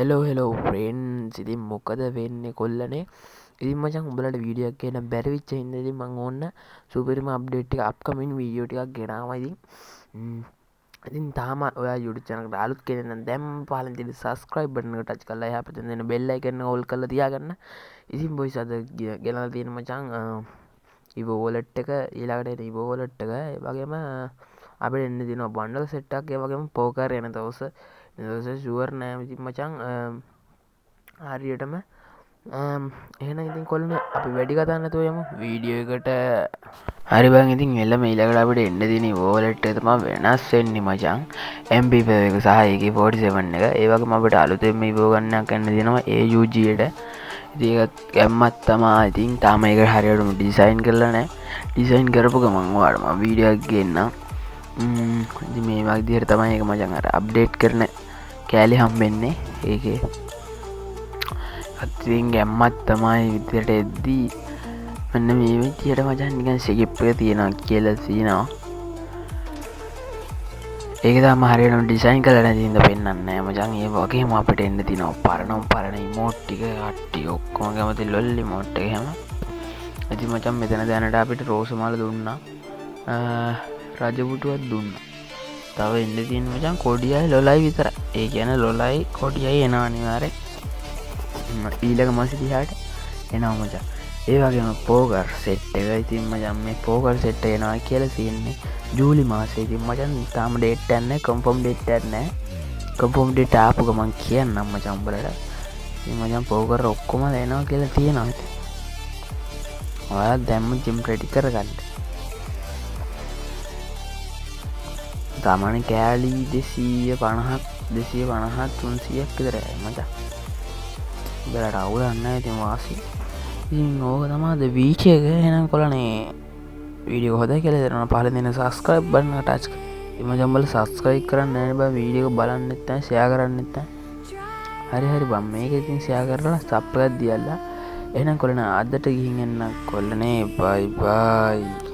Hello friends ඉතින් මොකද වෙන්නේ කොල්ලනේ. ඉතින් මචං උඹලට වීඩියෝ එකක් ගේන්න බැරි වෙච්ච හින්දා ඉතින් මම ඕන්න සුපිරිම අප්ඩේට් එක අප්කමින් වීඩියෝ ටිකක් ගෙනාවා. ඉතින් තාම ඔයා YouTube channel එකට අලුත් කෙනෙක් නම් දැන් පහලින් තියෙන subscribe button එක touch කරලා එහා පැත්තෙන් දෙන bell icon එක all කරලා තියාගන්න. ඉතින් boys අද ගෙනලා තියෙන මචං Evo wallet එක ඊළඟට එන Evo wallet එක ඒ වගේම අපිට එන්න තියෙනවා bundle set එකක් ඒ වගේම poker එන දවස් ෂුවර් නෑ ඉතින් මචං හරියටම එහෙනම් ඉතින් කොල්ලනේ අපි වැඩි කතා නැතුව යමු වීඩියෝ එකට. හරි බං ඉතින් එළම ඊළඟට අපිට එන්න තියෙන wallet එක තමයි වෙනස් වෙන්නේ මචං. MP5 එක සහ AK47 එක. ඒ වගේම අපිට අලුතෙන්ම Evo ගන්නක් යන්න තියෙනවා AUG එට. ඉතින් ඒක ගැම්මක් තමයි. ඉතින් තාම ඒක හරියටම ඩිසයින් කරලා නැහැ. ඩිසයින් කරපු ගමන් ඔයාලට මම වීඩියෝ එකක් ගේන්නම්. ඉතින් මේ වගේ විදිහට තමයි ඒක මචං අර අප්ඩේට් කරන කෑලි හම්බෙන්නේ ඒකේ. අතින් ගැම්මත් තමයි විදිහට එද්දී මෙන්න මේ විදිහට මචං නිකන් ෂේප් එක තියෙනවා කියලා තියෙනවා. ඒක තමයි හරියටම ඩිසයින් කරලා නැති හින්දා පෙන්වන්නේ නැහැ මචං. ඒ වගේම අපිට එන්න තියෙනවා පරණ ඉමෝට් ටික කට්ටිය ඔක්කොම කැමති ලොල් ඉමෝට් එක හැම. ඉතින් මචං මෙතන දැනට අපිට රෝස මාල දුන්නා. රජපුටුවක් දුන්නා. තව එන්න තියෙන මචං කොඩියයි ලොලයි විතරයි. ඒ කියන්නේ ලොලයි කොඩියයි එනවා අනිවාර්යෙන්. ඊළඟ මාසෙ දිහාට එනවා මචං. ඒ වගේම පෝකර් සෙට් එක. ඉතින් මචං මේ පෝකර් සෙට් එක එනවා කියලා තියෙන්නේ ජූලි මාසේ. ඉතින් මචං තාම ඩේට් එකක් නැහැ, කන්ෆර්ම් ඩේට් එකක් නැහැ. කන්ෆර්ම් ඩේට් ආපු ගමන් කියන්නම් මචං උඹලට. ඉතින් මචං පෝකර් ඔක්කොම එනවා කියලා තියෙනවා. ඉතින් ඔයාලා දැම්ම ජිම් රෙඩි කරගන්න. සාමාන්‍ය කෑලි 250ක් 300ක් විතරයි මචං. උඹලට අවුලක් නැහැ ඉතින් වාසි. ඉතින් ඕක තමයි ද වීච් එක. එහෙනම් කොල්ලනේ වීඩියෝ හොඳයි කියලා දෙනවා පහලින් දෙන subscribe button එක touch කරලා. ඉතින් මචං උඹලා subscribe කරන්න නැහැ බෑ. වීඩියෝ එක බලන්නෙත් නැහැ, share කරන්නෙත් නැහැ. හරි බම් මේක ඉතින් share කරලා sub එකක් දියලා. එහෙනම් කොල්ලනේ අදට ගිහින් එන්න කොල්ලනේ bye bye.